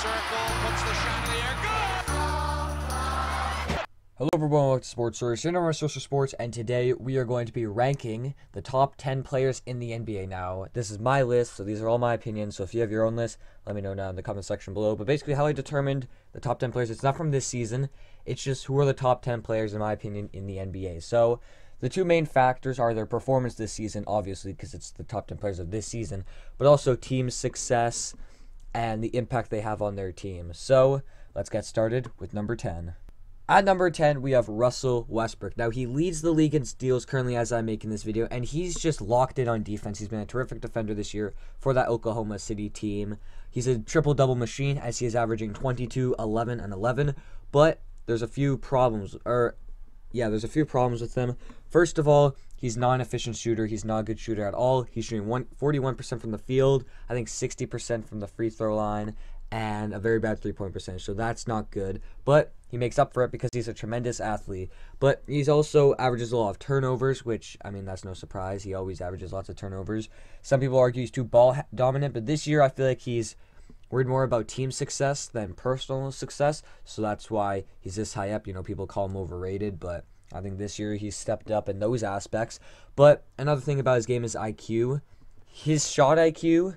circle, puts the shot in the air. Good! Hello everyone, welcome to SportSource, your source of sports, and today we are going to be ranking the top 10 players in the NBA. Now, this is my list, so these are all my opinions, so if you have your own list, let me know down in the comment section below. But basically how I determined the top 10 players, it's not from this season, it's just who are the top 10 players, in my opinion, in the NBA. So, the two main factors are their performance this season, obviously, because it's the top 10 players of this season, but also team success and the impact they have on their team. So, let's get started with number 10. At number 10, we have Russell Westbrook. Now, he leads the league in steals currently as I'm making this video, and he's just locked in on defense. He's been a terrific defender this year for that Oklahoma City team. He's a triple-double machine as he is averaging 22, 11, and 11, but there's a few problems, there's a few problems with him. First of all, he's not an efficient shooter. He's not a good shooter at all. He's shooting 41% from the field, I think 60% from the free throw line, and a very bad three-point percentage, so that's not good. But he makes up for it because he's a tremendous athlete. But he's also averages a lot of turnovers, which, I mean, that's no surprise. He always averages lots of turnovers. Some people argue he's too ball dominant, but this year I feel like he's worried more about team success than personal success, so that's why he's this high up. You know, people call him overrated, but I think this year he's stepped up in those aspects. But another thing about his game is IQ. His shot IQ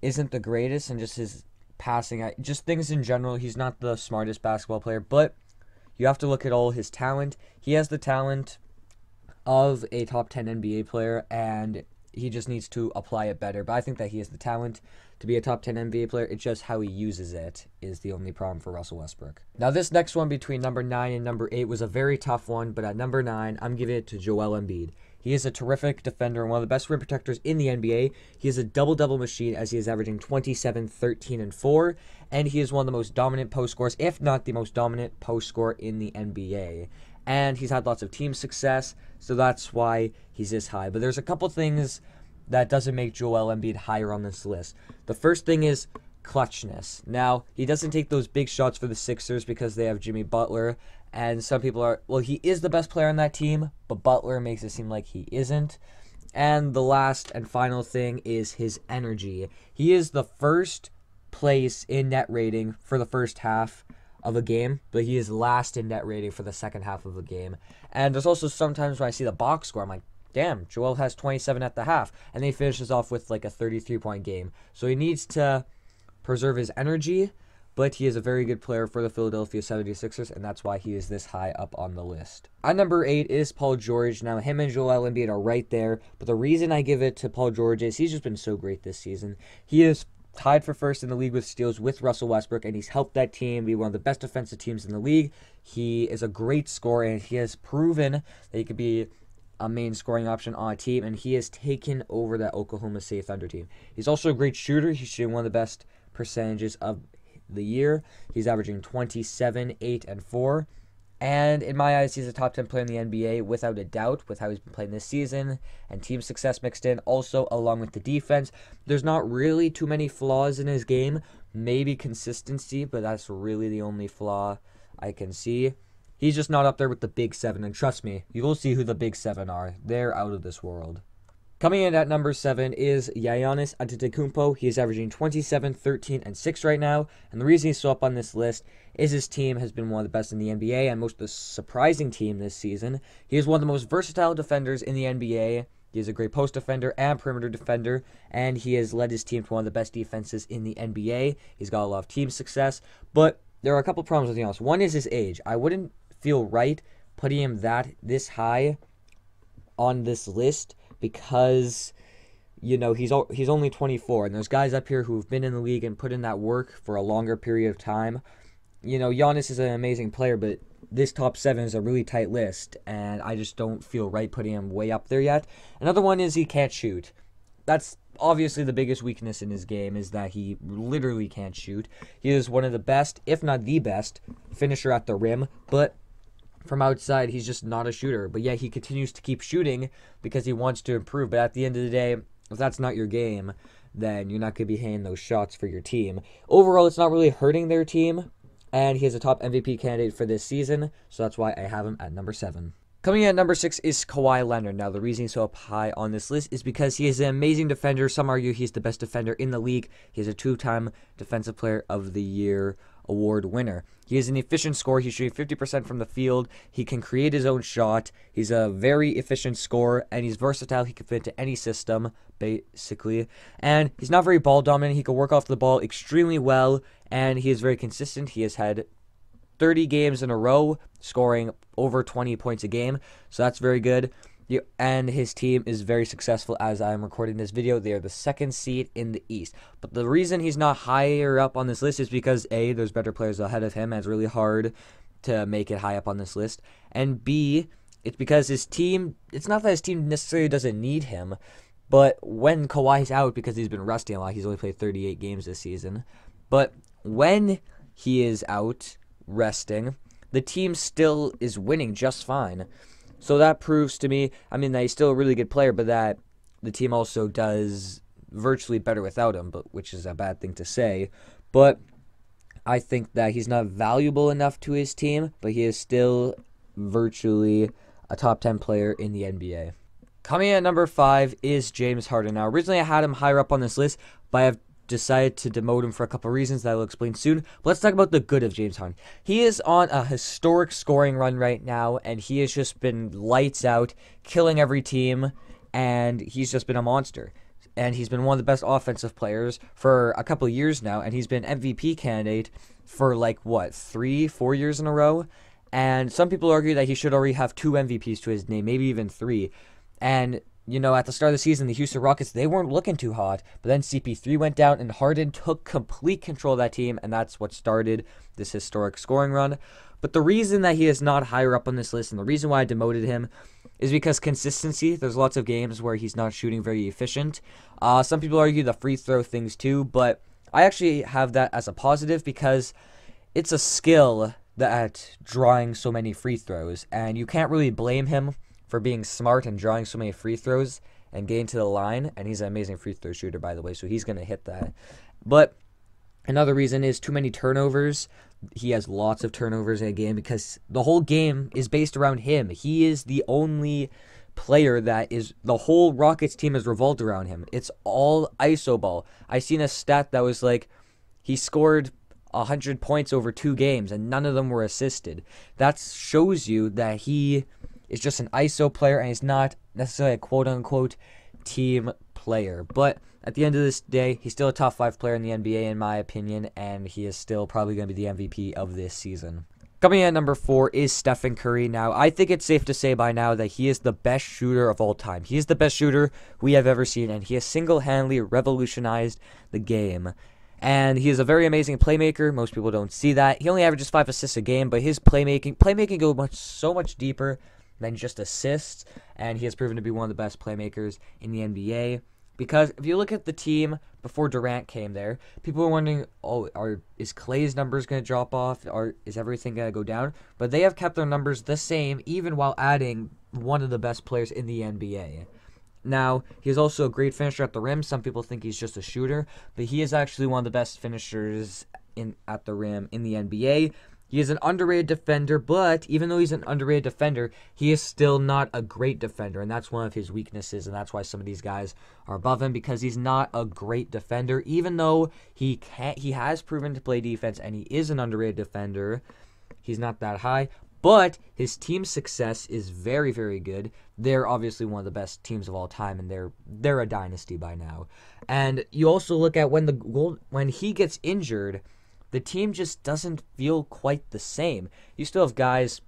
isn't the greatest, and just his passing, just things in general. He's not the smartest basketball player, but you have to look at all his talent. He has the talent of a top 10 NBA player, and he just needs to apply it better. But I think that he has the talent to be a top 10 NBA player. It's just how he uses it is the only problem for Russell Westbrook. Now, this next one between number 9 and number 8 was a very tough one, but at number 9, I'm giving it to Joel Embiid. He is a terrific defender and one of the best rim protectors in the NBA. He is a double-double machine as he is averaging 27, 13, and 4. And he is one of the most dominant post scorers, if not the most dominant post scorer in the NBA. And he's had lots of team success, so that's why he's this high. But there's a couple things that doesn't make Joel Embiid higher on this list. The first thing is clutchness. Now, he doesn't take those big shots for the Sixers because they have Jimmy Butler. And some people are, well, he is the best player on that team, but Butler makes it seem like he isn't. And the last and final thing is his energy. He is the first place in net rating for the first half of a game, but he is last in net rating for the second half of a game. And there's also sometimes when I see the box score, I'm like, damn, Joel has 27 at the half, and then he finishes off with like a 33-point game. So he needs to preserve his energy, but he is a very good player for the Philadelphia 76ers, and that's why he is this high up on the list. At number 8 is Paul George. Now, him and Joel Embiid are right there, but the reason I give it to Paul George is he's just been so great this season. He is tied for first in the league with steals with Russell Westbrook, and he's helped that team be one of the best defensive teams in the league. He is a great scorer, and he has proven that he could be a main scoring option on a team, and he has taken over that Oklahoma City Thunder team. He's also a great shooter. He's shooting one of the best percentages of the year. He's averaging 27, 8, and 4. And in my eyes, he's a top 10 player in the NBA without a doubt with how he's been playing this season and team success mixed in. Also, along with the defense, there's not really too many flaws in his game. Maybe consistency, but that's really the only flaw I can see. He's just not up there with the big 7, and trust me, you will see who the big 7 are. They're out of this world. Coming in at number 7 is Giannis Antetkounmpo. He is averaging 27, 13, and 6 right now. And the reason he's so up on this list is his team has been one of the best in the NBA and most of the surprising team this season. He is one of the most versatile defenders in the NBA. He is a great post defender and perimeter defender, and he has led his team to one of the best defenses in the NBA. He's got a lot of team success, but there are a couple problems with Giannis. One is his age. I wouldn't feel right putting him this high on this list, because, you know, he's only 24, and there's guys up here who've been in the league and put in that work for a longer period of time. You know, Giannis is an amazing player, but this top 7 is a really tight list, and I just don't feel right putting him way up there yet. Another one is he can't shoot. That's obviously the biggest weakness in his game, is that he literally can't shoot. He is one of the best, if not the best, finisher at the rim, but from outside, he's just not a shooter. But yet he continues to keep shooting because he wants to improve. But at the end of the day, if that's not your game, then you're not going to be hitting those shots for your team. Overall, it's not really hurting their team, and he is a top MVP candidate for this season, so that's why I have him at number 7. Coming in at number 6 is Kawhi Leonard. Now, the reason he's so up high on this list is because he is an amazing defender. Some argue he's the best defender in the league. He is a 2-time Defensive Player of the Year award winner. He is an efficient scorer. He's shooting 50% from the field. He can create his own shot. He's a very efficient scorer, and he's versatile. He can fit into any system, basically. And he's not very ball dominant. He can work off the ball extremely well, and he is very consistent. He has had 30 games in a row scoring over 20 points a game, so that's very good. And his team is very successful as I'm recording this video. They are the 2nd seed in the East. But the reason he's not higher up on this list is because A, there's better players ahead of him, and it's really hard to make it high up on this list. And B, it's because his team, it's not that his team necessarily doesn't need him, but when Kawhi's out, because he's been resting a lot, he's only played 38 games this season, but when he is out resting, the team still is winning just fine. So that proves to me, I mean, that he's still a really good player, but that the team also does virtually better without him, but which is a bad thing to say. But I think that he's not valuable enough to his team, but he is still virtually a top 10 player in the NBA. Coming in at number 5 is James Harden. Now, originally I had him higher up on this list, but I've decided to demote him for a couple of reasons that I will explain soon. But let's talk about the good of James Harden. He is on a historic scoring run right now, and he has just been lights out, killing every team, and he's just been a monster. And he's been one of the best offensive players for a couple of years now, and he's been MVP candidate for like, what, 3-4 years in a row? And some people argue that he should already have 2 MVPs to his name, maybe even 3. And you know, at the start of the season, the Houston Rockets, they weren't looking too hot. But then CP3 went down, and Harden took complete control of that team, and that's what started this historic scoring run. But the reason that he is not higher up on this list, and the reason why I demoted him, is because consistency. There's lots of games where he's not shooting very efficient. Some people argue the free throw things too, but I actually have that as a positive because it's a skill at drawing so many free throws, and you can't really blame him for being smart and drawing so many free throws and getting to the line. And he's an amazing free throw shooter, by the way, so he's going to hit that. But another reason is too many turnovers. He has lots of turnovers in a game because the whole game is based around him. He is the only player that is, the whole Rockets team is revolved around him. It's all ISO ball. I seen a stat that was like, he scored 100 points over 2 games and none of them were assisted. That shows you that he is just an ISO player, and he's not necessarily a quote-unquote team player. But at the end of this day, he's still a top 5 player in the NBA, in my opinion, and he is still probably going to be the MVP of this season. Coming in at number 4 is Steph Curry. Now, I think it's safe to say by now that he is the best shooter of all time. He is the best shooter we have ever seen, and he has single-handedly revolutionized the game. And he is a very amazing playmaker. Most people don't see that. He only averages 5 assists a game, but his playmaking goes so much deeper than just assists, and he has proven to be one of the best playmakers in the NBA. Because if you look at the team before Durant came there, people were wondering, oh, is Klay's numbers going to drop off, or is everything going to go down? But they have kept their numbers the same, even while adding one of the best players in the NBA. Now, he's also a great finisher at the rim. Some people think he's just a shooter, but he is actually one of the best finishers at the rim in the NBA. He is an underrated defender, but even though he's an underrated defender, he is still not a great defender, and that's one of his weaknesses, and that's why some of these guys are above him, because he's not a great defender. Even though he has proven to play defense, and he is an underrated defender, he's not that high. But his team success is very, very good. They're obviously one of the best teams of all time, and they're a dynasty by now. And you also look at when he gets injured, the team just doesn't feel quite the same. You still have guys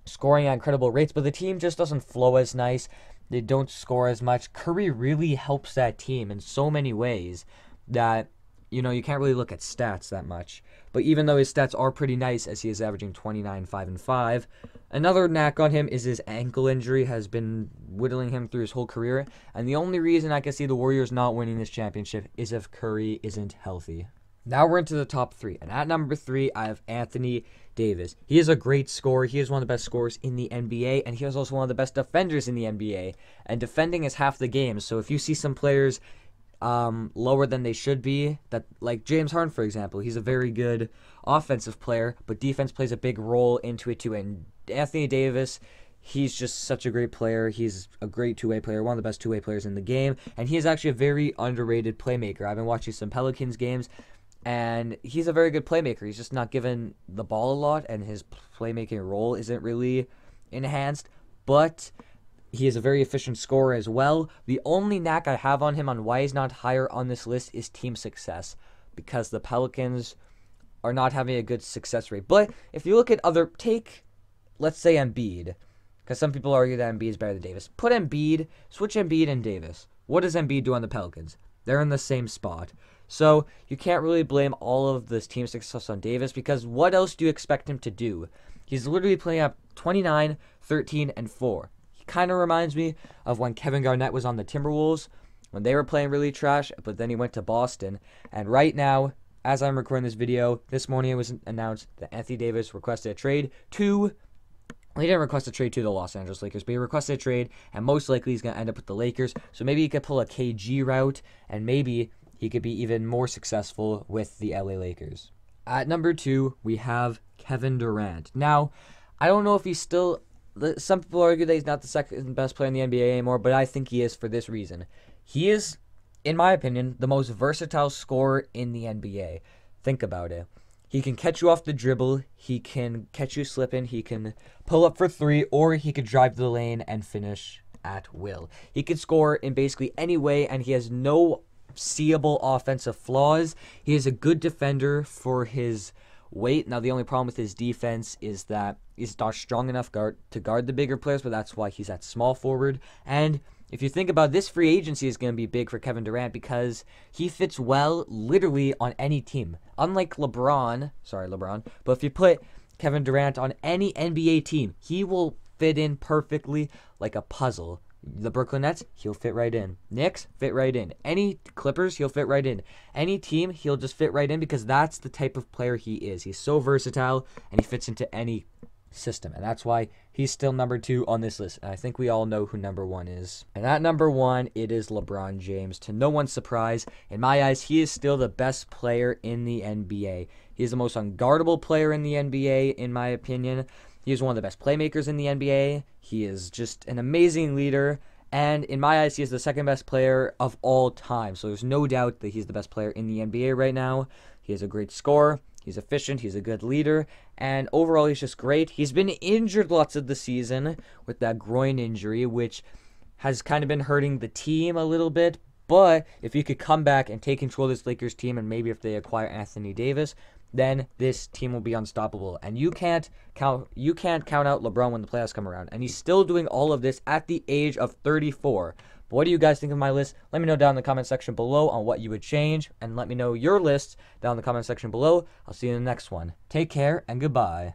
scoring at incredible rates, but the team just doesn't flow as nice. They don't score as much. Curry really helps that team in so many ways that, you can't really look at stats that much. But even though his stats are pretty nice, as he is averaging 29, 5, and 5, another knack on him is his ankle injury has been whittling him through his whole career. And the only reason I can see the Warriors not winning this championship is if Curry isn't healthy. Now we're into the top 3. And at number 3, I have Anthony Davis. He is a great scorer. He is one of the best scorers in the NBA. And he is also one of the best defenders in the NBA. And defending is half the game. So if you see some players lower than they should be, that like James Harden, for example, he's a very good offensive player, but defense plays a big role into it too. And Anthony Davis He's just such a great player. He's a great two-way player, one of the best two-way players in the game, and he is actually a very underrated playmaker. I've been watching some Pelicans games, and he's a very good playmaker. He's just not given the ball a lot, and his playmaking role isn't really enhanced, but he is a very efficient scorer as well. The only knack I have on him on why he's not higher on this list is team success, because the Pelicans are not having a good success rate. But if you look at let's say Embiid, because some people argue that Embiid is better than Davis. Switch Embiid and Davis. What does Embiid do on the Pelicans? They're in the same spot. So you can't really blame all of this team success on Davis, because what else do you expect him to do? He's literally playing up 29, 13, and 4. He kind of reminds me of when Kevin Garnett was on the Timberwolves, when they were playing really trash, but then he went to Boston. And right now, as I'm recording this video, this morning it was announced that Anthony Davis requested a trade to... He didn't request a trade to the Los Angeles Lakers, but he requested a trade, and most likely he's going to end up with the Lakers. So maybe he could pull a KG route, and maybe he could be even more successful with the LA Lakers. At number 2, we have Kevin Durant. Now, I don't know if he's still... Some people argue that he's not the second best player in the NBA anymore, but I think he is for this reason. He is, in my opinion, the most versatile scorer in the NBA. Think about it. He can catch you off the dribble, he can catch you slipping, he can pull up for 3, or he could drive to the lane and finish at will. He can score in basically any way, and he has no seeable offensive flaws. He is a good defender for his weight. Now, the only problem with his defense is that he's not strong enough to guard the bigger players, but that's why he's at small forward. And if you think about this, free agency is going to be big for Kevin Durant because he fits well literally on any team. Unlike LeBron, but if you put Kevin Durant on any NBA team, he will fit in perfectly like a puzzle. The Brooklyn Nets, he'll fit right in. Knicks, fit right in. Any Clippers, he'll fit right in. Any team, he'll just fit right in because that's the type of player he is. He's so versatile, and he fits into any system, and that's why he's still number 2 on this list. And I think we all know who number 1 is. And at number 1, it is LeBron James. To no one's surprise, in my eyes, he is still the best player in the NBA. He is the most unguardable player in the NBA, in my opinion. He is one of the best playmakers in the NBA. He is just an amazing leader, and in my eyes, he is the second best player of all time. So there's no doubt that he's the best player in the NBA right now. He is a great scorer. He's efficient, he's a good leader, and overall he's just great. He's been injured lots of the season with that groin injury, which has kind of been hurting the team a little bit, but if he could come back and take control of this Lakers team, and maybe if they acquire Anthony Davis, then this team will be unstoppable. And you can't count out LeBron when the playoffs come around, and he's still doing all of this at the age of 34. What do you guys think of my list? Let me know down in the comment section below on what you would change, and let me know your lists down in the comment section below. I'll see you in the next one. Take care, and goodbye.